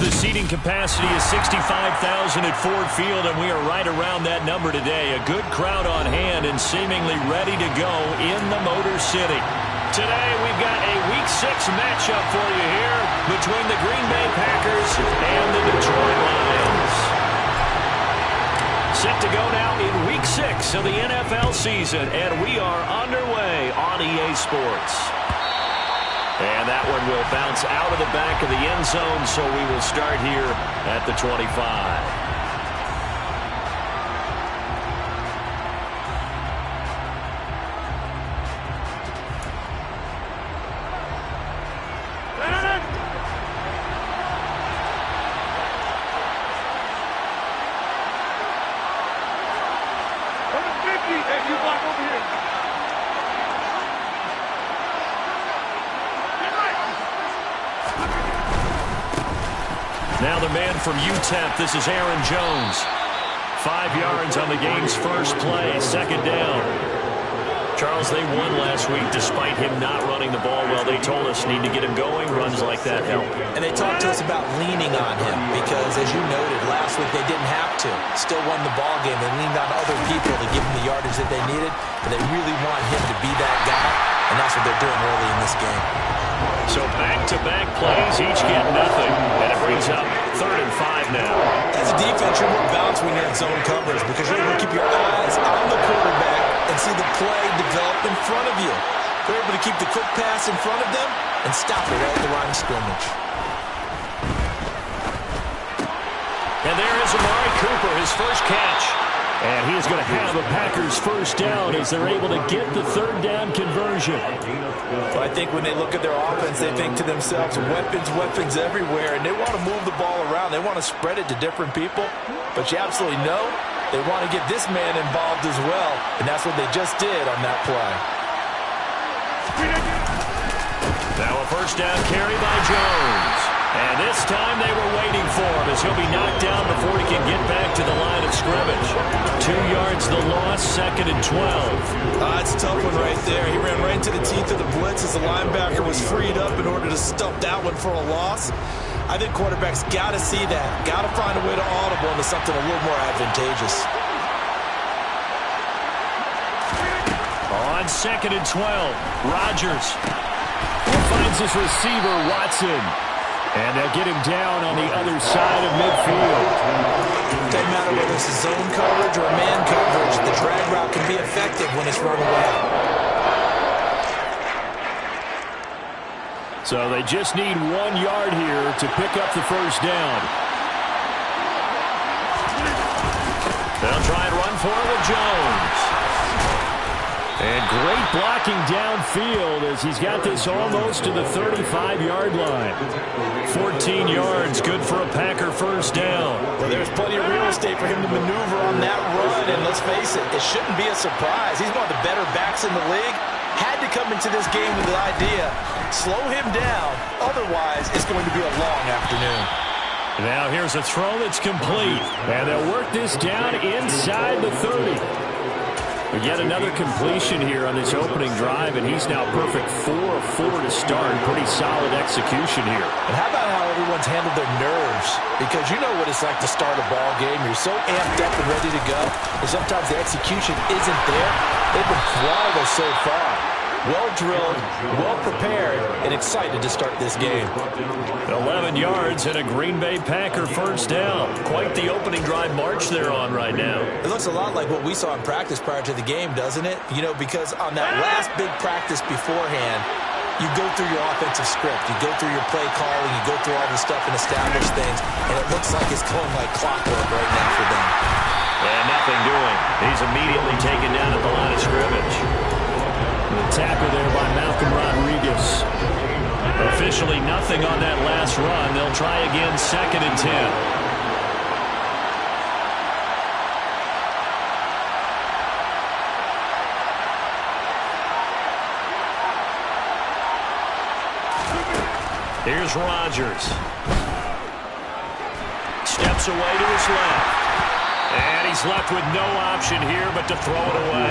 The seating capacity is 65,000 at Ford Field, and we are right around that number today. A good crowd on hand and seemingly ready to go in the Motor City. Today, we've got a Week 6 matchup for you here between the Green Bay Packers and the Detroit Lions. Set to go now in Week 6 of the NFL season, and we are underway on EA Sports. And that one will bounce out of the back of the end zone, so we will start here at the 25. Now the man from UTEP, this is Aaron Jones. 5 yards on the game's first play, second down. Charles, they won last week despite him not running the ball well. They told us need to get him going. Runs like that help. And they talked to us about leaning on him because, as you noted, last week they didn't have to. Still won the ball game. They leaned on other people to give them the yardage that they needed. But they really want him to be that guy, and that's what they're doing early in this game. So back-to-back plays, each get nothing. And it brings up 3rd and 5 now. As a defense, you're more balanced when you're in zone coverage because you're able to keep your eyes on the quarterback and see the play develop in front of you. They're able to keep the quick pass in front of them and stop it right at the line of scrimmage. And there is Amari Cooper, his first catch. And he is going to have a Packers first down as they're able to get the 3rd down conversion. Well, I think when they look at their offense, they think to themselves, weapons everywhere, and they want to move the ball around. They want to spread it to different people. But you absolutely know they want to get this man involved as well, and that's what they just did on that play. Now a first down carry by Jones. And this time they were waiting for him as he'll be knocked down before he can get back to the line of scrimmage. 2 yards the loss, 2nd and 12. That's a tough one right there. He ran right into the teeth of the blitz as the linebacker was freed up in order to stuff that one for a loss. I think quarterbacks got to see that. Got to find a way to audible into something a little more advantageous. On 2nd and 12, Rodgers finds his receiver, Watson. And they'll get him down on the other side of midfield. Doesn't matter whether it's a zone coverage or a man coverage. The drag route can be effective when it's run away. So they just need 1 yard here to pick up the first down. They'll try and run for it with Jones. And great blocking downfield as he's got this almost to the 35-yard line. 14 yards, good for a Packer first down. Well, there's plenty of real estate for him to maneuver on that run, and let's face it, it shouldn't be a surprise. He's one of the better backs in the league. Had to come into this game with the idea, slow him down, otherwise it's going to be a long afternoon. Now here's a throw that's complete, and they'll work this down inside the 30. But yet another completion here on this opening drive, and he's now perfect 4 of 4 to start. Pretty solid execution here. And how about how everyone's handled their nerves? Because you know what it's like to start a ball game. You're so amped up and ready to go, and sometimes the execution isn't there. They've been throttled us so far. Well drilled, well prepared, and excited to start this game. 11 yards and a Green Bay Packer first down. Quite the opening drive march they're on right now. It looks a lot like what we saw in practice prior to the game, doesn't it? You know, because on that last big practice beforehand, you go through your offensive script. You go through your play calling. You go through all this stuff and establish things. And it looks like it's going like clockwork right now for them. And nothing doing. He's immediately taken down at the line of scrimmage. The tackle there by Malcolm Rodriguez. Officially nothing on that last run. They'll try again, 2nd and 10. Here's Rodgers. Steps away to his left. And he's left with no option here but to throw it away.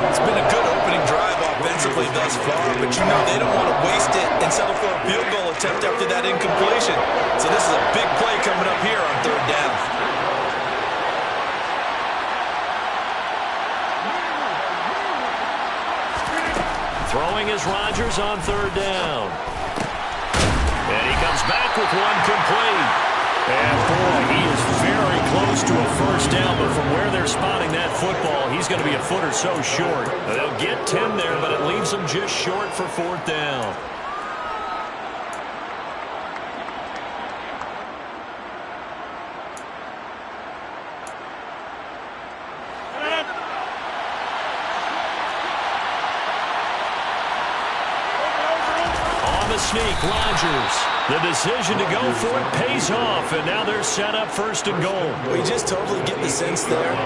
It's been a good opening drive offensively. defensively thus far, but you know they don't want to waste it and settle for a field goal attempt after that incompletion. So this is a big play coming up here on third down. Throwing is Rodgers on third down. And he comes back with one complete. And, boy, he is very close to a first down, but from where they're spotting that football, he's going to be a foot or so short. They'll get 10 there, but it leaves them just short for fourth down. Sneak, Rodgers. The decision to go for it pays off, and now they're set up first and goal. We just totally get the sense there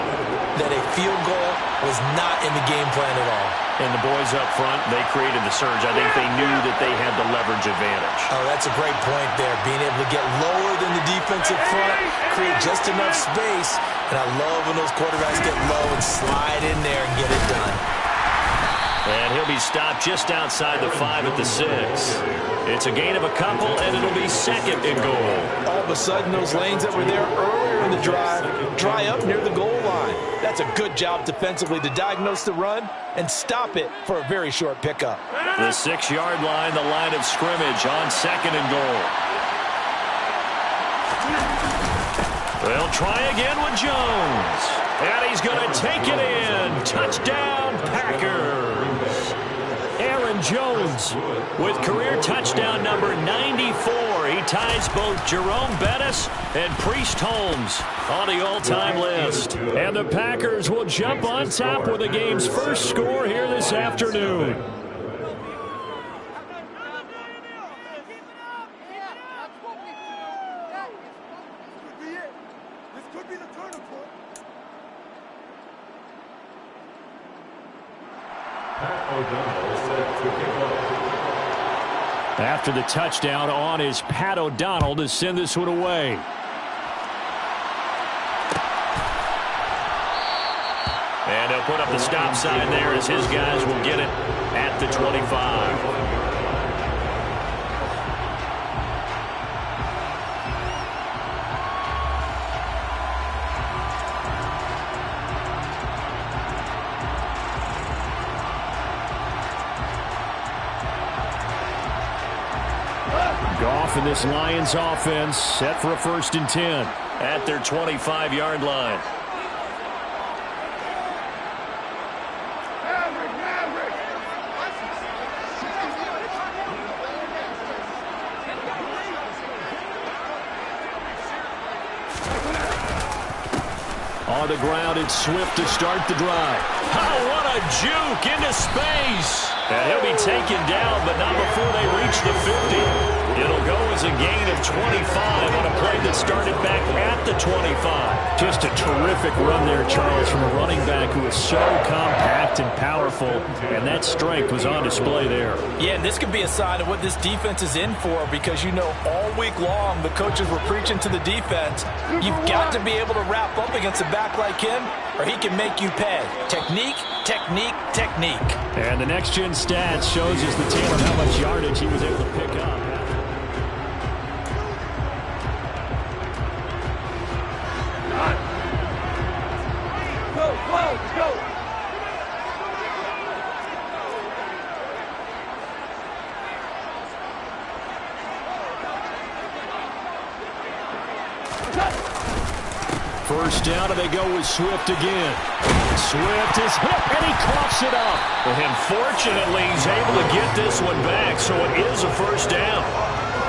that a field goal was not in the game plan at all. And the boys up front, they created the surge. I think they knew that they had the leverage advantage. Oh, that's a great point there. Being able to get lower than the defensive front, create just enough space, and I love when those quarterbacks get low and slide in there and get it done. And he'll be stopped just outside the 5 at the 6. It's a gain of a couple, and it'll be second and goal. All of a sudden, those lanes that were there earlier in the drive dry up near the goal line. That's a good job defensively to diagnose the run and stop it for a very short pickup. The 6-yard line, the line of scrimmage on second and goal. They'll try again with Jones. And he's going to take it in. Touchdown, Packers. Aaron Jones with career touchdown number 94. He ties both Jerome Bettis and Priest Holmes on the all-time list. And the Packers will jump on top with the game's first score here this afternoon. After the touchdown on is Pat O'Donnell to send this one away. And he'll put up the stop sign there as his guys will get it at the 25. Goff and this Lions offense set for a 1st and 10 at their 25-yard line. On the ground, it's Swift to start the drive. Oh, what a juke into space. And he'll be taken down, but not before they reach the 50. It'll go as a gain of 25 on a play that started back at the 25. Just a terrific run there, Charles, from a running back who is so compact and powerful, and that strength was on display there. Yeah, and this could be a sign of what this defense is in for, because you know all week long the coaches were preaching to the defense, you've got to be able to wrap up against a back like him, or he can make you pay. Technique, technique, technique. And the next-gen stats shows us the tale of how much yardage he was able to pick up. First down, and they go with Swift again. Swift is hit, and he coughs it up. And fortunately, he's able to get this one back, so it is a first down.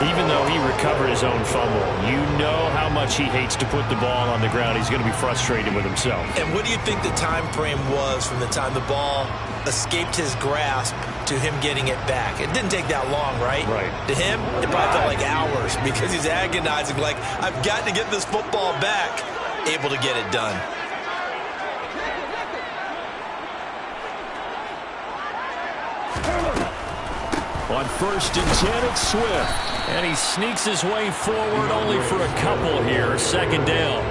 Even though he recovered his own fumble, you know how much he hates to put the ball on the ground. He's going to be frustrated with himself. And what do you think the time frame was from the time the ball escaped his grasp to him getting it back? It didn't take that long, right? Right. To him, it probably felt like hours, because he's agonizing, like, I've got to get this football back. Able to get it done. On 1st and 10, it's Swift. And he sneaks his way forward only for a couple here. 2nd down.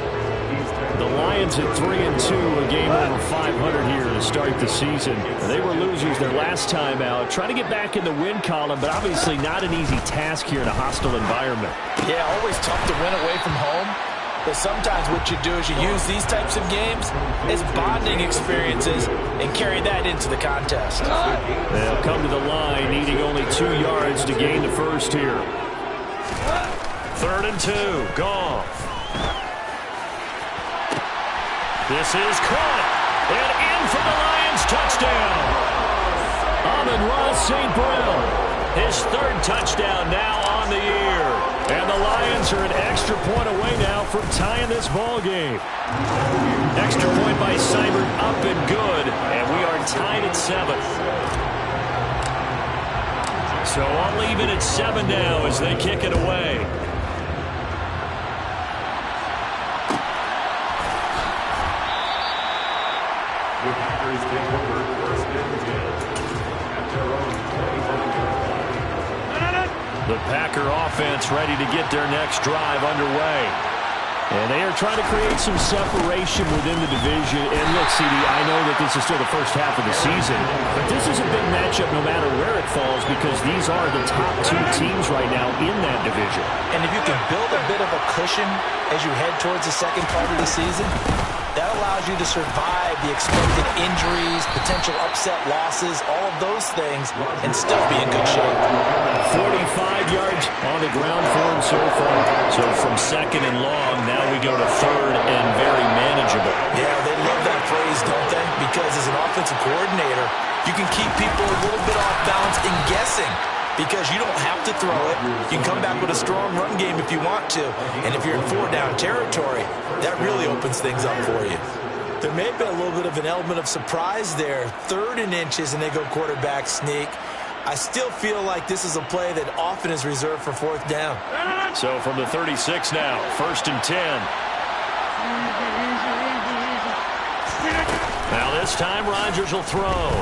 The Lions at 3-2, a game over 500 here to start the season. They were losers their last time out, trying to get back in the win column, but obviously not an easy task here in a hostile environment. Yeah, always tough to win away from home. But sometimes what you do is you use these types of games as bonding experiences and carry that into the contest. They'll come to the line, needing only 2 yards to gain the first here. 3rd and 2, Goff. This is caught, and in for the Lions touchdown. Amon-Ra St. Brown, his 3rd touchdown now on the year. And the Lions are an extra point away now from tying this ball game. Extra point by Seibert up and good, and we are tied at 7. So I'll leave it at 7 now as they kick it away. The Packer offense ready to get their next drive underway. And they are trying to create some separation within the division. And look, CD, I know that this is still the first half of the season, but this is a big matchup no matter where it falls because these are the top 2 teams right now in that division. And if you can build a bit of a cushion as you head towards the second part of the season, that allows you to survive the expected injuries, potential upset losses, all of those things, and still be in good shape. 45 yards on the ground for him so far. So from 2nd and long, now we go to 3rd and very manageable. Yeah, they love that phrase, don't they? Because as an offensive coordinator, you can keep people a little bit off balance and guessing. Because you don't have to throw it. You can come back with a strong run game if you want to. And if you're in 4-down territory, that really opens things up for you. There may have been a little bit of an element of surprise there. 3rd and inches, and they go quarterback sneak. I still feel like this is a play that often is reserved for 4th down. So from the 36 now, 1st and 10. Now this time Rodgers will throw.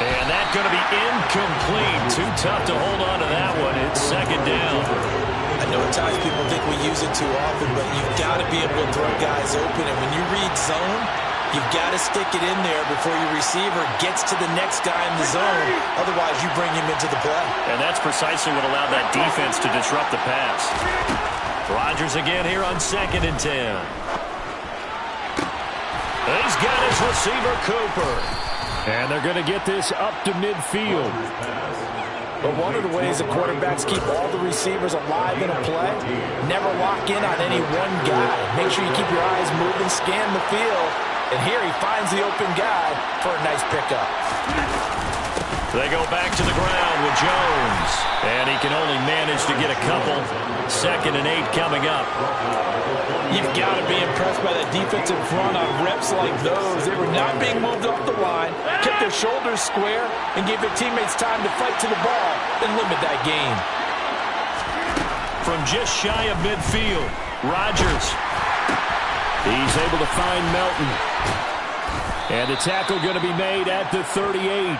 And that's going to be incomplete. Too tough to hold on to that one. It's 2nd down. I know at times people think we use it too often, but you've got to be able to throw guys open. And when you read zone, you've got to stick it in there before your receiver gets to the next guy in the zone. Otherwise, you bring him into the play. And that's precisely what allowed that defense to disrupt the pass. Rodgers again here on 2nd and 10. He's got his receiver, Cooper. And they're going to get this up to midfield. But one of the ways that quarterbacks keep all the receivers alive in a play, never lock in on any one guy. Make sure you keep your eyes moving, scan the field. And here he finds the open guy for a nice pickup. They go back to the ground with Jones. And he can only manage to get a couple. 2nd and 8 coming up. You've got to be impressed by that defensive front on reps like those. They were not being moved off the line, kept their shoulders square, and gave their teammates time to fight to the ball and limit that gain. From just shy of midfield, Rodgers. He's able to find Melton. And the tackle going to be made at the 38.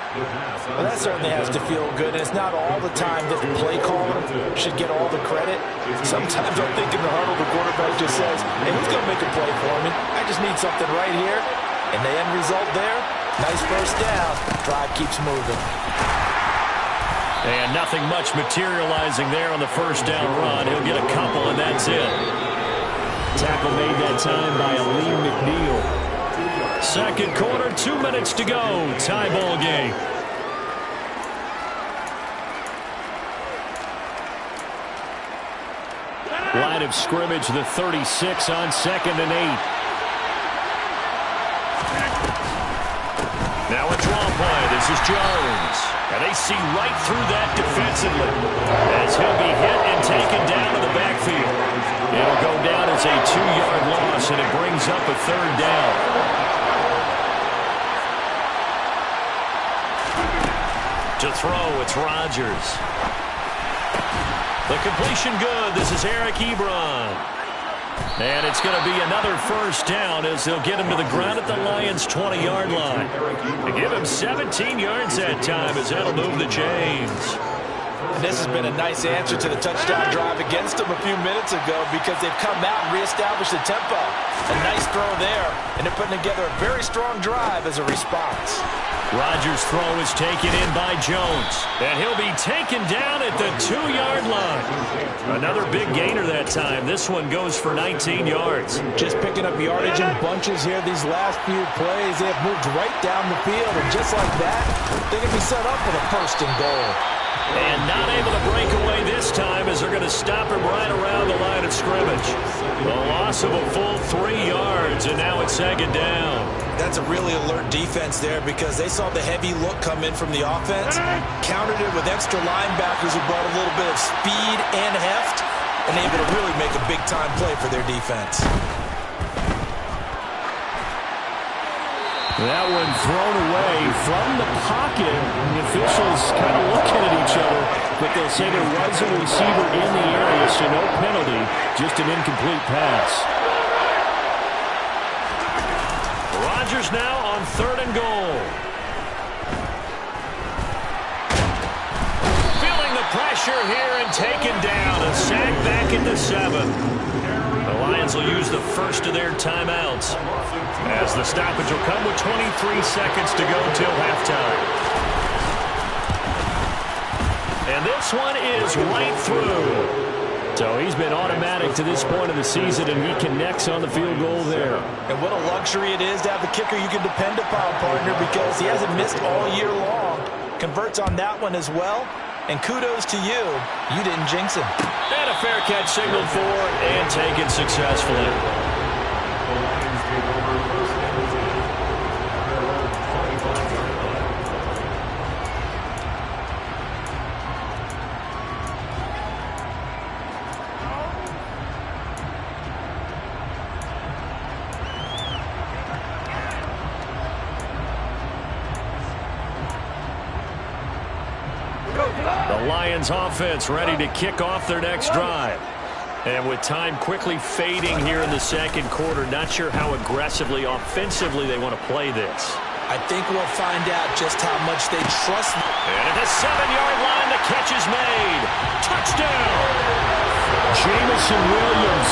Well, that certainly has to feel good, and it's not all the time that the play caller should get all the credit. Sometimes I think in the huddle, the quarterback just says, hey, who's going to make a play for me? I just need something right here. And the end result there, nice 1st down. Drive keeps moving. And nothing much materializing there on the 1st down run. He'll get a couple, and that's it. Tackle made that time by Aleem McNeil. 2nd quarter, 2 minutes to go. Tie ball game. Line of scrimmage, the 36 on 2nd and 8. Now a draw play. This is Jones. And they see right through that defensively as he'll be hit and taken down to the backfield. It'll go down as a 2-yard loss, and it brings up a 3rd down. To throw, it's Rodgers. The completion good. This is Eric Ebron. And it's going to be another 1st down as they'll get him to the ground at the Lions' 20-yard line. They give him 17 yards that time as that'll move the chains. This has been a nice answer to the touchdown drive against them a few minutes ago because they've come out and reestablished the tempo. A nice throw there, and they're putting together a very strong drive as a response. Rodgers' throw is taken in by Jones, and he'll be taken down at the 2-yard line. Another big gainer that time. This one goes for 19 yards. Just picking up yardage in bunches here these last few plays. They have moved right down the field, and just like that, they're going to be set up for the 1st and goal. And not able to break away this time as they're going to stop him right around the line of scrimmage. The loss of a full 3 yards, and now it's 2nd down. That's a really alert defense there because they saw the heavy look come in from the offense, countered it with extra linebackers who brought a little bit of speed and heft, and able to really make a big-time play for their defense. That one thrown away from the pocket. The officials kind of looking at each other, but they'll say there was a receiver in the area, so no penalty, just an incomplete pass. Rodgers now on 3rd and goal. Feeling the pressure here and taken down. A sack back at the 7. The Lions will use the first of their timeouts as the stoppage will come with 23 seconds to go till halftime. And this one is right through. So he's been automatic to this point of the season, and he connects on the field goal there. And what a luxury it is to have a kicker you can depend upon, partner, because he hasn't missed all year long. Converts on that one as well. And kudos to you. You didn't jinx him. And a fair catch signaled for and taken successfully. The Lions offense ready to kick off their next drive. And with time quickly fading here in the 2nd quarter, not sure how aggressively, offensively they want to play this. I think we'll find out just how much they trust. And at the 7-yard line, the catch is made. Touchdown! Jameson Williams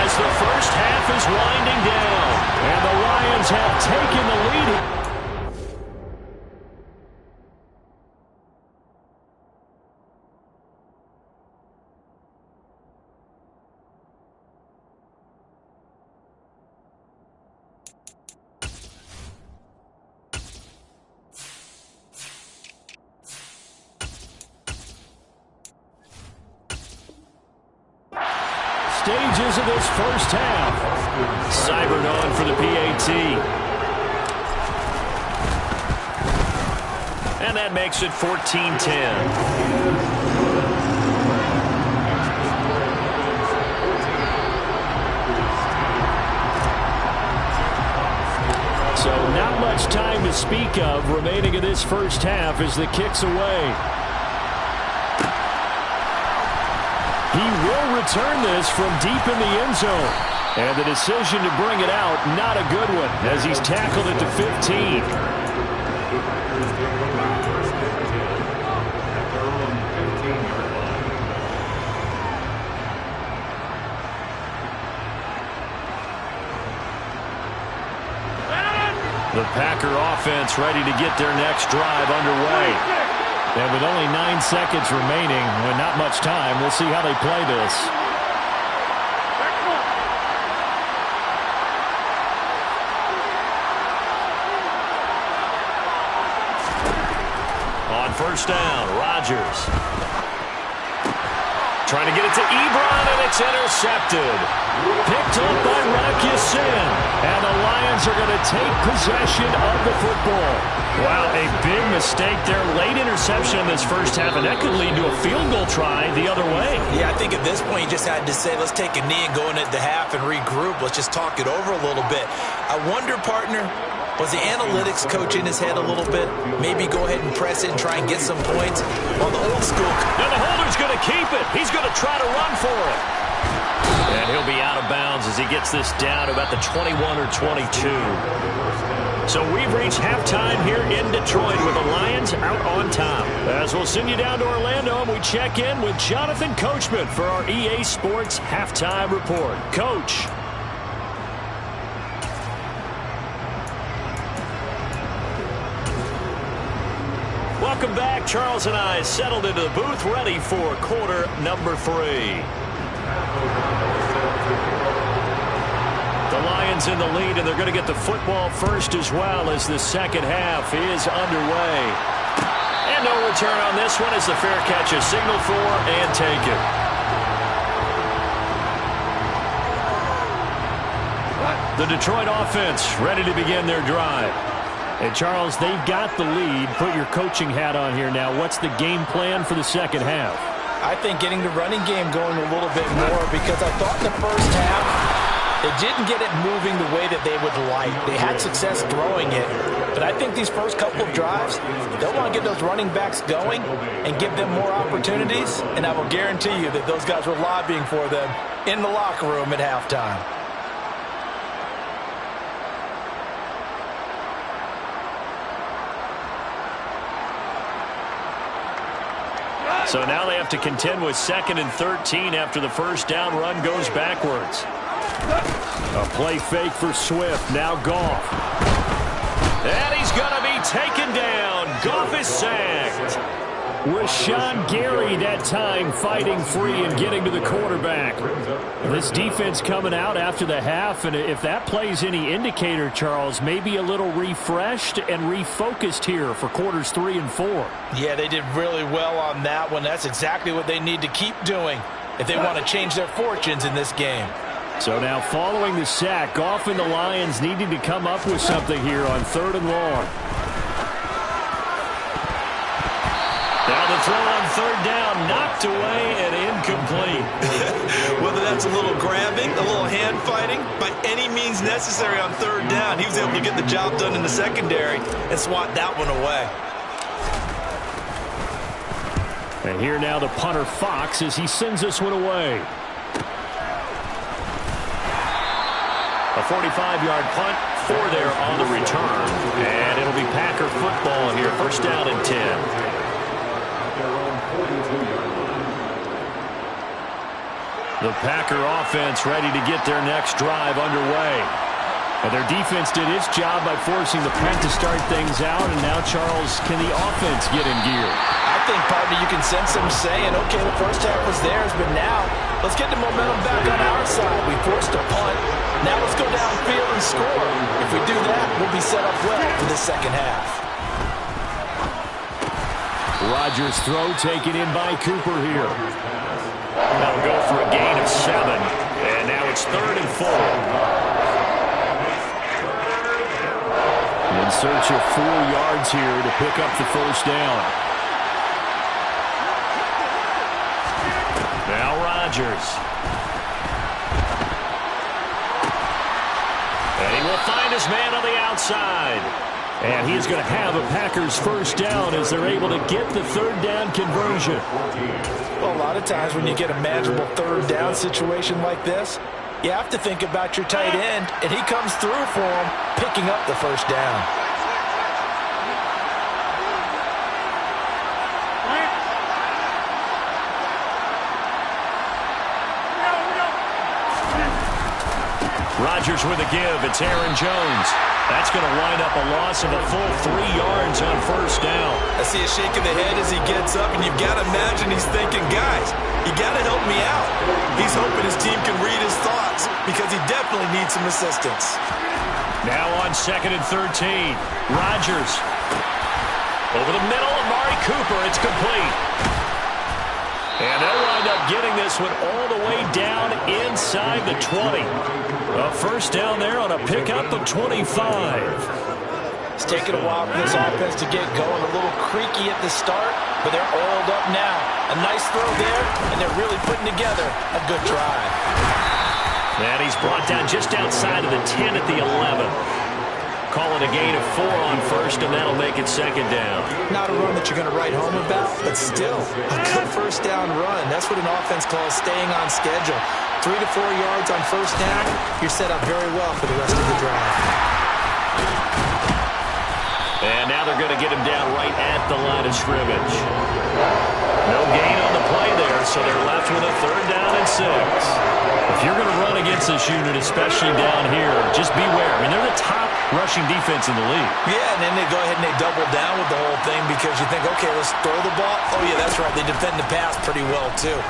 as the first half is winding down. And the Lions have taken the lead. Stages of this first half. Seibert on for the PAT. And that makes it 14-10. So not much time to speak of remaining in this first half as the kick's away. He will return this from deep in the end zone. And the decision to bring it out, not a good one, as he's tackled at the 15. The Packer offense ready to get their next drive underway. And with only 9 seconds remaining and not much time, we'll see how they play this. On 1st down, Rodgers. Trying to get it to Ebron, and it's intercepted. Picked up by Rock Ya-Sin. And the Lions are going to take possession of the football. Wow, a big mistake there. Late interception in this first half, and that could lead to a field goal try the other way. Yeah, I think at this point you just had to say, let's take a knee and go into the half and regroup. Let's just talk it over a little bit. I wonder, partner, was the analytics coach in his head a little bit? Maybe go ahead and press it and try and get some points. Well, the old school. Now the holder's going to keep it. He's going to try to run for it. And he'll be out of bounds as he gets this down to about the 21 or 22. So we've reached halftime here in Detroit with the Lions out on top. As we'll send you down to Orlando, and we check in with Jonathan Coachman for our EA Sports Halftime Report. Coach. Welcome back. Charles and I settled into the booth, ready for quarter number 3. The Lions in the lead, and they're going to get the football first as well as the second half is underway. And no return on this one as the fair catch is signaled for and taken. The Detroit offense ready to begin their drive. And, Charles, they've got the lead. Put your coaching hat on here now. What's the game plan for the second half? I think getting the running game going a little bit more, because I thought in the first half they didn't get it moving the way that they would like. They had success throwing it. But I think these first couple of drives, they'll want to get those running backs going and give them more opportunities. And I will guarantee you that those guys were lobbying for them in the locker room at halftime. So now they have to contend with 2nd and 13 after the first down run goes backwards. A play fake for Swift. Now Goff. And he's going to be taken down. Goff is sacked. Rashawn Gary that time fighting free and getting to the quarterback. This defense coming out after the half, and if that plays any indicator, Charles, maybe a little refreshed and refocused here for quarters 3 and 4. Yeah, they did really well on that one. That's exactly what they need to keep doing if they want to change their fortunes in this game. So now following the sack, Goff and the Lions needing to come up with something here on 3rd and long. Now the throw on 3rd down, knocked away and incomplete. Whether that's a little grabbing, a little hand fighting, by any means necessary on 3rd down, he was able to get the job done in the secondary and swat that one away. And here now the punter Fox as he sends this one away. A 45-yard punt for there on the return. And it'll be Packer football here. 1st down and 10. The Packer offense ready to get their next drive underway. And their defense did its job by forcing the punt to start things out. And now, Charles, can the offense get in gear? I think, partner, you can sense them saying, okay, the first half was theirs, but now let's get the momentum back on our side. We forced a punt. Now let's go downfield and score. If we do that, we'll be set up well for the second half. Rodgers' throw taken in by Cooper here. That'll go for a gain of 7. And now it's 3rd and 4. In search of 4 yards here to pick up the first down. Now Rodgers. And he will find his man on the outside. And he's going to have a Packers first down as they're able to get the 3rd down conversion. Well, a lot of times when you get a manageable 3rd down situation like this, you have to think about your tight end, and he comes through for him, picking up the first down. Rodgers with a give. It's Aaron Jones. That's going to wind up a loss of a full 3 yards on first down. I see a shake of the head as he gets up, and you've got to imagine he's thinking, guys, you got to help me out. He's hoping his team can read his thoughts because he definitely needs some assistance. Now on 2nd and 13. Rodgers. Over the middle, Amari Cooper. It's complete. And they'll wind up getting this one all the way down inside the 20. A first down there on a pickup of 25. It's taken a while for this offense to get going. A little creaky at the start, but they're oiled up now. A nice throw there, and they're really putting together a good drive. And he's brought down just outside of the 10 at the 11. Call it a gain of 4 on first, and that'll make it second down. Not a run that you're going to write home about, but still a good first down run. That's what an offense calls staying on schedule. 3 to 4 yards on first down, you're set up very well for the rest of the drive. they're going to get him down right at the line of scrimmage. No gain on the play there, so they're left with a 3rd down and 6. If you're going to run against this unit, especially down here, just beware. I mean, they're the top rushing defense in the league. Yeah, and then they go ahead and they double down with the whole thing because you think, okay, let's throw the ball. Oh, yeah, that's right. They defend the pass pretty well, too.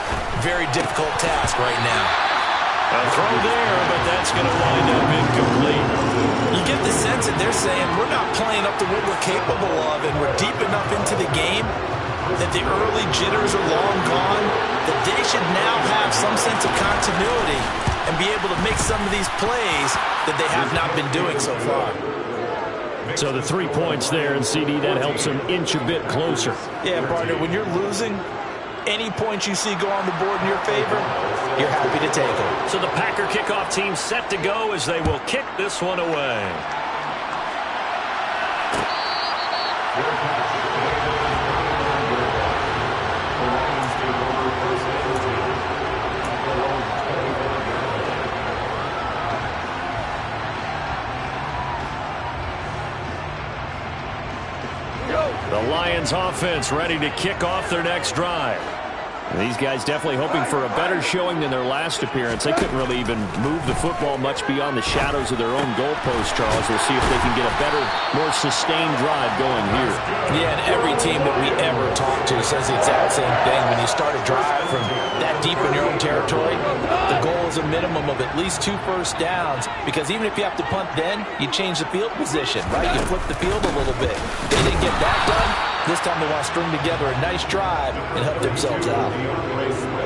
Very difficult task right now. A throw there, but that's going to wind up incomplete. You get the sense that they're saying we're not playing up to what we're capable of, and we're deep enough into the game that the early jitters are long gone, that they should now have some sense of continuity and be able to make some of these plays that they have not been doing so far. So the 3 points there, and CD, that helps them inch a bit closer. Yeah, partner, when you're losing, any points you see go on the board in your favor, you're happy to take them. So the Packer kickoff team set to go as they will kick this one away. The Lions offense ready to kick off their next drive. These guys definitely hoping for a better showing than their last appearance. They couldn't really even move the football much beyond the shadows of their own goalpost, Charles. We'll see if they can get a better, more sustained drive going here. Yeah, and every team that we ever talk to says the exact same thing. When you start a drive from that deep in your own territory, the goal is a minimum of at least 2 first downs, because even if you have to punt then, you change the field position, right? You flip the field a little bit. They didn't get that done. This time they want to string together a nice drive and help themselves out.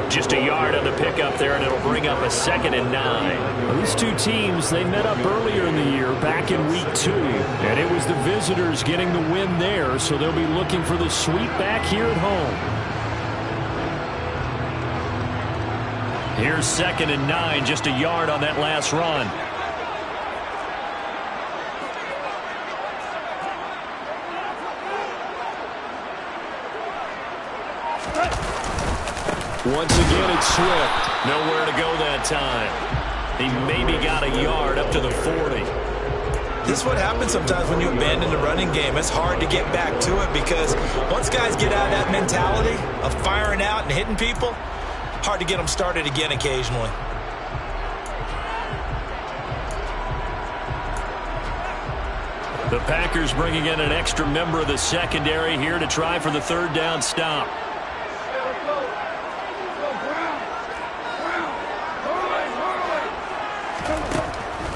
Just a yard on the pickup there, and it'll bring up a 2nd and 9. These two teams, they met up earlier in the year, back in week 2. And it was the visitors getting the win there, so they'll be looking for the sweep back here at home. Here's 2nd and 9, just a yard on that last run. Once again, it's Swift. Nowhere to go that time. He maybe got a yard up to the 40. This is what happens sometimes when you abandon the running game. It's hard to get back to it because once guys get out of that mentality of firing out and hitting people, hard to get them started again occasionally. The Packers bringing in an extra member of the secondary here to try for the 3rd down stop.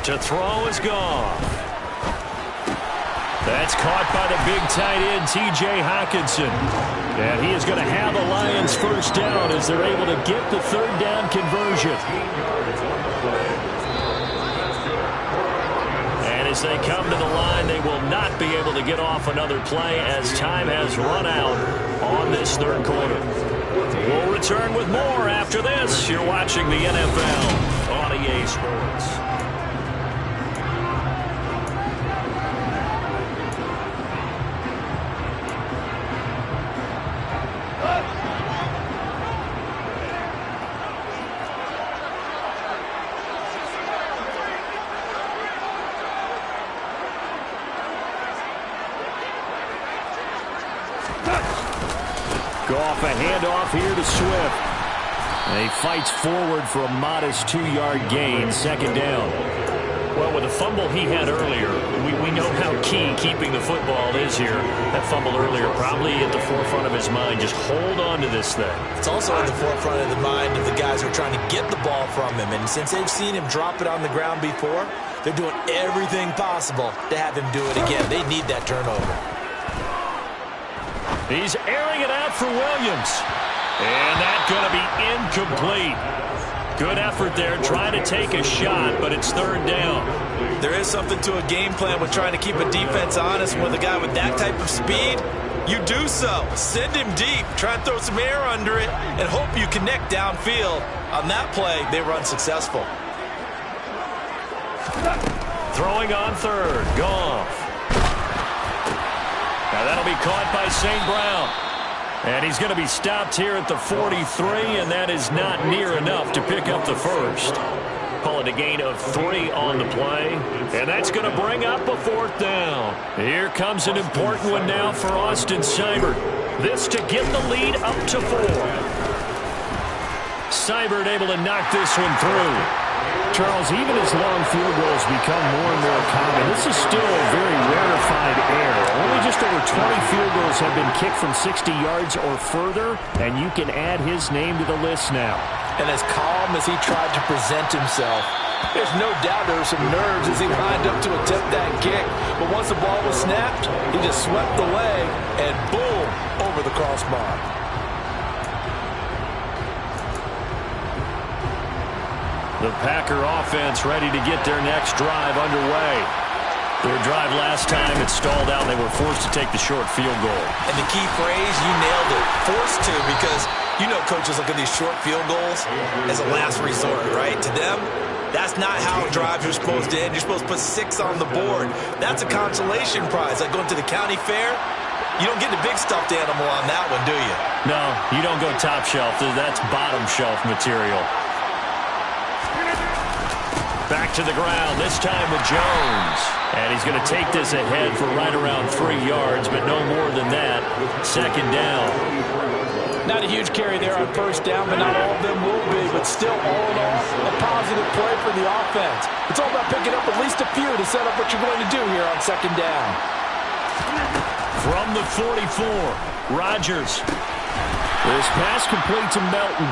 To throw is Goff. That's caught by the big tight end, T.J. Hockenson. And he is going to have the Lions 1st down as they're able to get the 3rd down conversion. And as they come to the line, they will not be able to get off another play as time has run out on this 3rd quarter. We'll return with more after this. You're watching the NFL on EA Sports. Goff, a handoff here to Swift. And he fights forward for a modest 2-yard gain, 2nd down. Well, with the fumble he had earlier, we know how key keeping the football is here. That fumble earlier probably at the forefront of his mind. Just hold on to this thing. It's also at the forefront of the mind of the guys who are trying to get the ball from him. And since they've seen him drop it on the ground before, they're doing everything possible to have him do it again. They need that turnover. He's airing it out for Williams. And that's going to be incomplete. Good effort there, trying to take a shot, but it's 3rd down. There is something to a game plan with trying to keep a defense honest. With a guy with that type of speed, you do so. Send him deep, try and throw some air under it, and hope you connect downfield. On that play, they run successful. Throwing on 3rd, Goff. Now that'll be caught by St. Brown. And he's going to be stopped here at the 43, and that is not near enough to pick up the 1st. Call it and a gain of 3 on the play. And that's going to bring up a 4th down. Here comes an important one now for Austin Seibert. This to get the lead up to 4. Seibert able to knock this one through. Charles, even as long field goals become more and more common, this is still a very rarefied air. Only just over 20 field goals have been kicked from 60 yards or further, and you can add his name to the list now. And as calm as he tried to present himself, there's no doubt there were some nerves as he lined up to attempt that kick. But once the ball was snapped, he just swept the leg and boom, over the crossbar. The Packer offense ready to get their next drive underway. Their drive last time, it stalled out. They were forced to take the short field goal. And the key phrase, you nailed it, forced to, because you know coaches look at these short field goals as a last resort, right? To them, that's not how drives are supposed to end. You're supposed to put 6 on the board. That's a consolation prize. Like going to the county fair, you don't get the big stuffed animal on that one, do you? No, you don't go top shelf. That's bottom shelf material. Back to the ground, this time with Jones. And he's going to take this ahead for right around 3 yards, but no more than that. 2nd down. Not a huge carry there on 1st down, but not all of them will be. But still, all in all, a positive play for the offense. It's all about picking up at least a few to set up what you're going to do here on 2nd down. From the 44, Rodgers. This pass complete to Melton.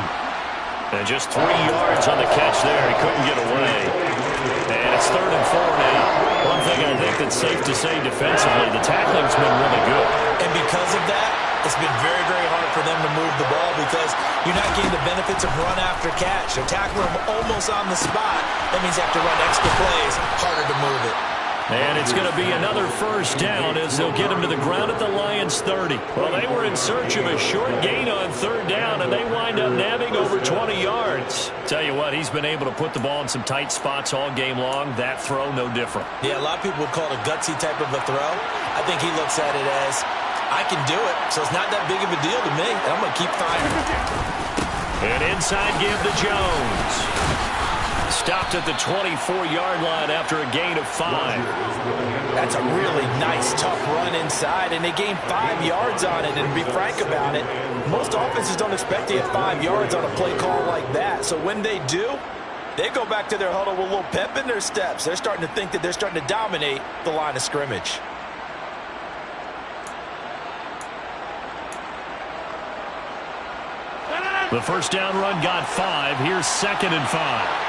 And just 3 yards on the catch there. He couldn't get away. And it's 3rd and 4 now. One thing I think that's safe to say defensively, the tackling's been really good. And because of that, it's been very, very hard for them to move the ball because you're not getting the benefits of run after catch. They're tackling them almost on the spot. That means they have to run extra plays, harder to move it. And it's going to be another 1st down as they'll get him to the ground at the Lions' 30. Well, they were in search of a short gain on 3rd down, and they wind up nabbing over 20 yards. Tell you what, he's been able to put the ball in some tight spots all game long. That throw, no different. Yeah, a lot of people would call it a gutsy type of a throw. I think he looks at it as, I can do it, so it's not that big of a deal to me, and I'm going to keep firing. An inside give to Jones. Stopped at the 24-yard line after a gain of 5. That's a really nice, tough run inside, and they gained 5 yards on it. And to be frank about it, most offenses don't expect to get 5 yards on a play call like that. So when they do, they go back to their huddle with a little pep in their steps. They're starting to think that they're starting to dominate the line of scrimmage. The 1st down run got 5. Here's 2nd and 5.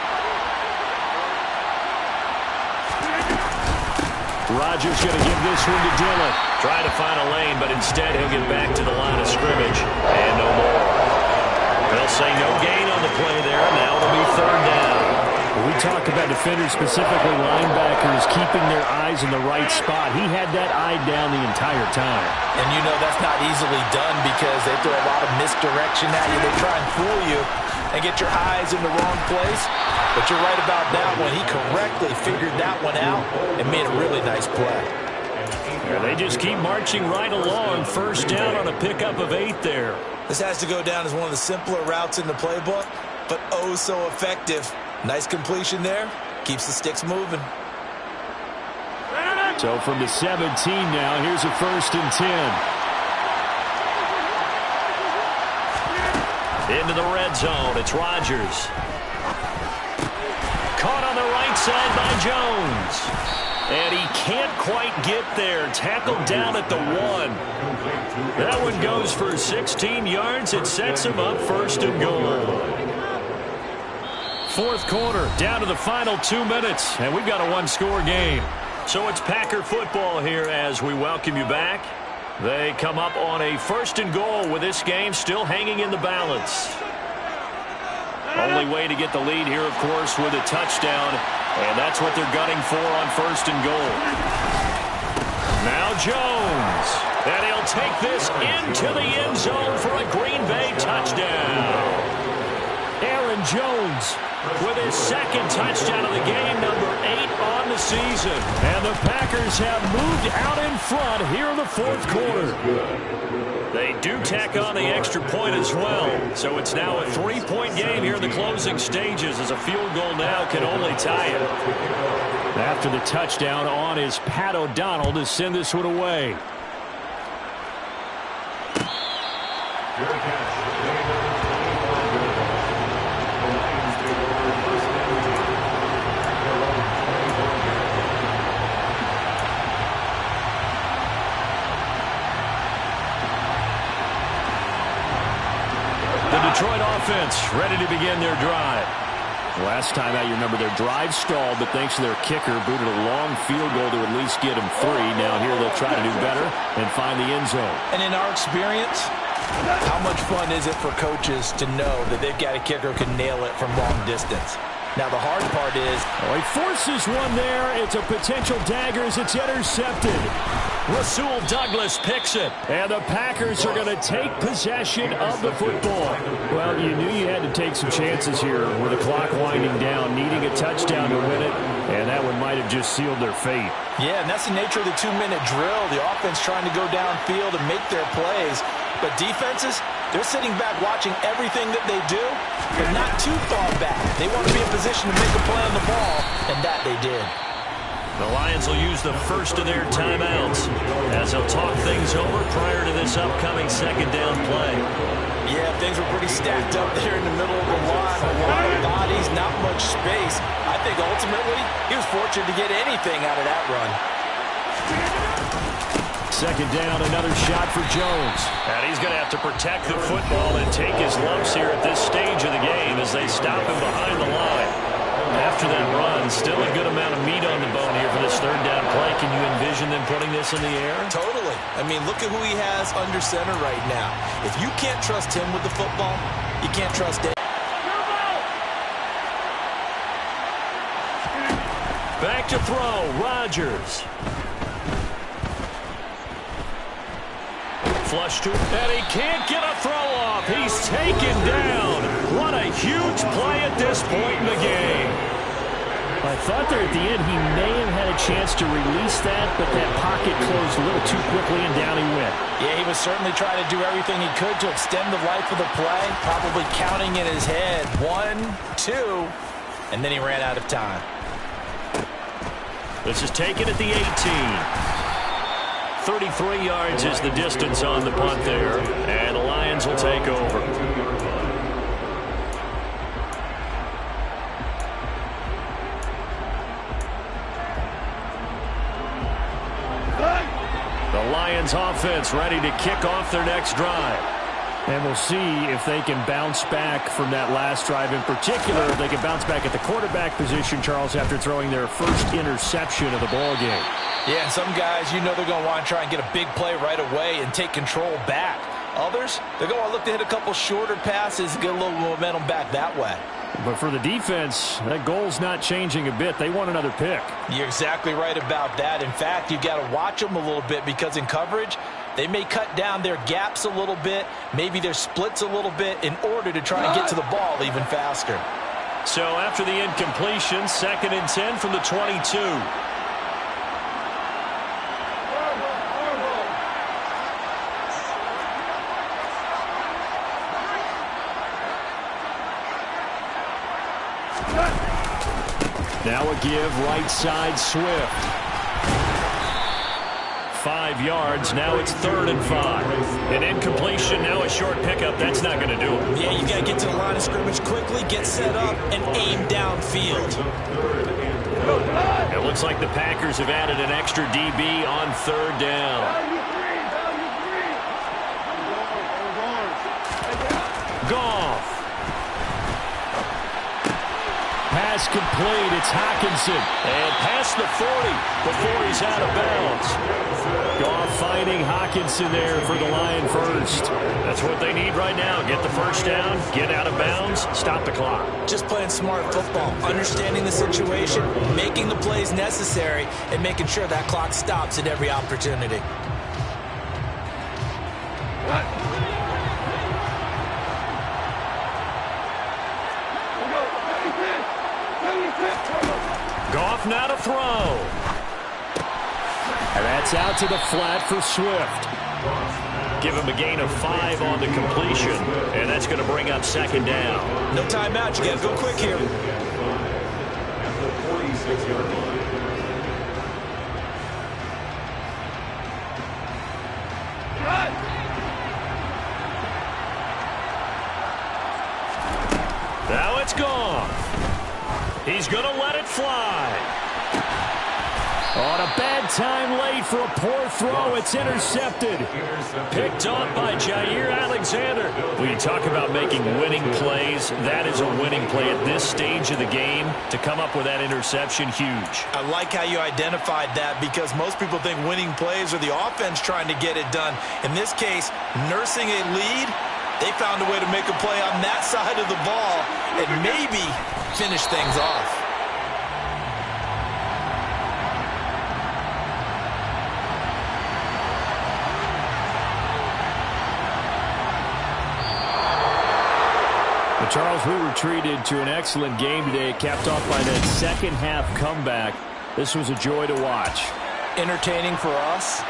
Rodgers going to give this one to Dillon. Try to find a lane, but instead he'll get back to the line of scrimmage. And no more. They'll say no gain on the play there. Now it'll be 3rd down. When we talk about defenders, specifically linebackers, keeping their eyes in the right spot, he had that eye down the entire time. And you know that's not easily done because they throw a lot of misdirection at you. They try and fool you and get your eyes in the wrong place. But you're right about that one. He correctly figured that one out and made a really nice play. Yeah, they just keep marching right along. 1st down on a pickup of 8 there. This has to go down as one of the simpler routes in the playbook, but oh so effective. Nice completion there. Keeps the sticks moving. So from the 17 now, here's a 1st and 10. Into the red zone. It's Rodgers. Caught on the right side by Jones. And he can't quite get there. Tackled down at the 1. That one goes for 16 yards. It sets him up 1st and goal. 4th quarter, down to the final 2 minutes. And we've got a 1-score game. So it's Packer football here as we welcome you back. They come up on a 1st and goal with this game still hanging in the balance. Only way to get the lead here, of course, with a touchdown. And that's what they're gunning for on 1st and goal. Now Jones. And he'll take this into the end zone for a Green Bay touchdown. Aaron Jones with his second touchdown of the game, number 8 on the season. And the Packers have moved out in front here in the fourth quarter. They do tack on the extra point as well. So it's now a 3-point game here in the closing stages, as a field goal now can only tie it. After the touchdown on is Pat O'Donnell to send this one away. The Detroit offense ready to begin their drive. Last time out, you remember their drive stalled, but thanks to their kicker, booted a long field goal to at least get them 3. Now here they'll try to do better and find the end zone. And in our experience, how much fun is it for coaches to know that they've got a kicker who can nail it from long distance? Now the hard part is, he forces one there. It's a potential dagger as it's intercepted. Rasul Douglas picks it. And the Packers are going to take possession of the football. Well, you knew you had to take some chances here with the clock winding down, needing a touchdown to win it, and that one might have just sealed their fate. Yeah, and that's the nature of the 2-minute drill. The offense trying to go downfield and make their plays. But defenses, they're sitting back watching everything that they do, but not too far back. They want to be in position to make a play on the ball, and that they did. The Lions will use the first of their timeouts as they'll talk things over prior to this upcoming second down play. Yeah, things were pretty stacked up there in the middle of the line. A lot of bodies, not much space. I think ultimately he was fortunate to get anything out of that run. Second down, another shot for Jones. And he's going to have to protect the football and take his lumps here at this stage of the game as they stop him behind the line. After that run, still a good amount of meat on the bone here for this third down play. Can you envision them putting this in the air? Totally. I mean, look at who he has under center right now. If you can't trust him with the football, you can't trust Dave. Back to throw, Rodgers. Flush to, and he can't get a throw off. He's taken down. What a huge play at this point in the game. I thought there at the end he may have had a chance to release that, but that pocket closed a little too quickly, and down he went. Yeah, he was certainly trying to do everything he could to extend the life of the play, probably counting in his head 1, 2, and then he ran out of time. This is taken at the 18. 33 yards is the distance on the punt there, and the Lions will take over. The Lions offense ready to kick off their next drive. And we'll see if they can bounce back from that last drive. In particular, if they can bounce back at the quarterback position, Charles, after throwing their first interception of the ball game. Yeah, and some guys, you know they're going to want to try and get a big play right away and take control back. Others, they're going to look to hit a couple shorter passes and get a little momentum back that way. But for the defense, that goal's not changing a bit. They want another pick. You're exactly right about that. In fact, you've got to watch them a little bit because in coverage, they may cut down their gaps a little bit, maybe their splits a little bit in order to try and get to the ball even faster. So after the incompletion, 2nd and 10 from the 22. Now a give right side Swift. 5 yards. Now it's 3rd and 5. An incompletion. Now a short pickup. That's not going to do it. Yeah, you got to get to the line of scrimmage quickly, get set up, and aim downfield. It looks like the Packers have added an extra DB on 3rd down. Goff. Pass complete. It's Hockenson. And past the 40 before he's out of bounds. Goff finding Hockenson there for the Lion first. That's what they need right now. Get the first down, get out of bounds, stop the clock. Just playing smart football, understanding the situation, making the plays necessary, and making sure that clock stops at every opportunity. Goff now to throw. And that's out to the flat for Swift. Give him a gain of 5 on the completion, and that's going to bring up second down. No timeout. You got to go quick here. Now it's gone. He's going to let it fly. On a bad time late for a poor throw. It's intercepted. Picked off by Jair Alexander. When you talk about making winning plays, that is a winning play at this stage of the game. To come up with that interception, huge. I like how you identified that because most people think winning plays are the offense trying to get it done. In this case, nursing a lead, they found a way to make a play on that side of the ball and maybe finish things off. Well, Charles, we were treated to an excellent game today, capped off by that second half comeback. This was a joy to watch. Entertaining for us,